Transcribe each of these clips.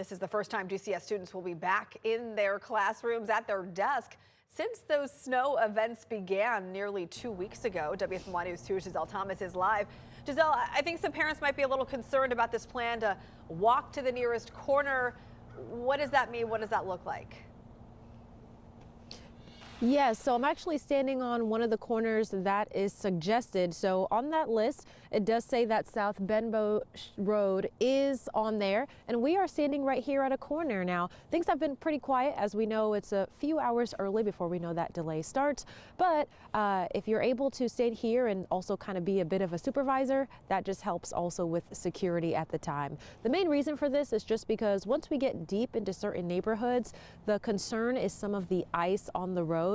This is the first time GCS students will be back in their classrooms at their desk since those snow events began nearly 2 weeks ago. WFMY News 2's Giselle Thomas is live. Giselle, I think some parents might be a little concerned about this plan to walk to the nearest corner. What does that mean? What does that look like? Yes, so I'm actually standing on one of the corners that is suggested. So on that list, it does say that South Benbow Road is on there, and we are standing right here at a corner. Now, things have been pretty quiet. As we know, it's a few hours early before we know that delay starts. But if you're able to stand here and also kind of be a bit of a supervisor, that just helps also with security at the time. The main reason for this is just because once we get deep into certain neighborhoods, the concern is some of the ice on the road.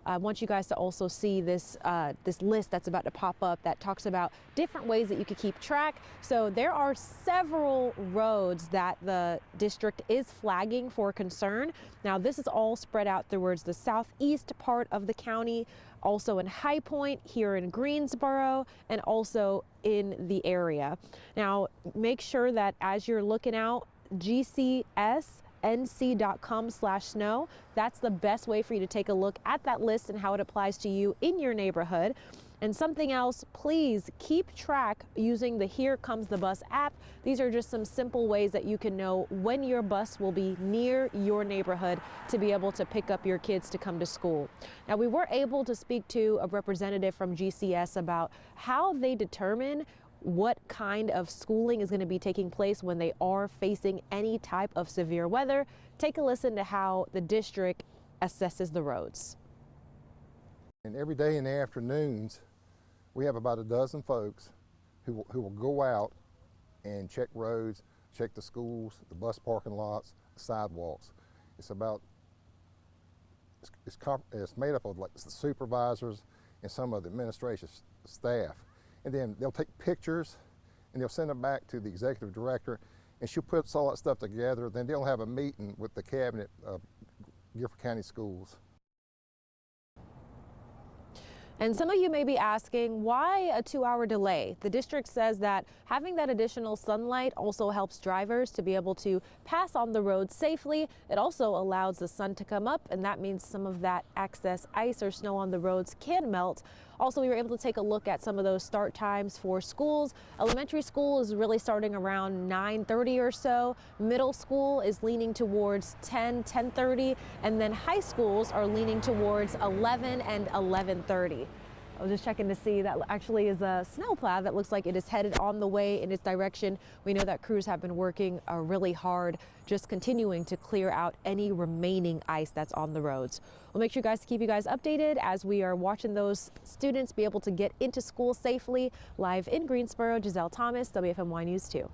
I want you guys to also see this this list that's about to pop up that talks about different ways that you could keep track. So there are several roads that the district is flagging for concern. Now this is all spread out towards the southeast part of the county, also in High Point, here in Greensboro, and also in the area. Now make sure that as you're looking out, GCS nc.com/snow. That's the best way for you to take a look at that list and how it applies to you in your neighborhood. And something else, please keep track using the Here Comes the Bus app. These are just some simple ways that you can know when your bus will be near your neighborhood to be able to pick up your kids to come to school. Now, we were able to speak to a representative from GCS about how they determine what kind of schooling is going to be taking place when they are facing any type of severe weather. Take a listen to how the district assesses the roads. And every day in the afternoons, we have about a dozen folks who will go out and check roads, check the schools, the bus parking lots, the sidewalks. It's made up of like the supervisors and some of the administration staff. And then they'll take pictures and they'll send them back to the executive director, and she'll put all that stuff together. Then they'll have a meeting with the cabinet of Guilford County Schools. And some of you may be asking, why a 2-hour delay? The district says that having that additional sunlight also helps drivers to be able to pass on the road safely. It also allows the sun to come up, and that means some of that excess ice or snow on the roads can melt. Also, we were able to take a look at some of those start times for schools. Elementary school is really starting around 9:30 or so. Middle school is leaning towards 10:30, and then high schools are leaning towards 11 and 11:30. I was just checking to see that actually is a snowplow that looks like it is headed on the way in its direction. We know that crews have been working really hard, just continuing to clear out any remaining ice that's on the roads. We'll make sure guys to keep you guys updated as we are watching those students be able to get into school safely. Live in Greensboro, Giselle Thomas, WFMY News 2.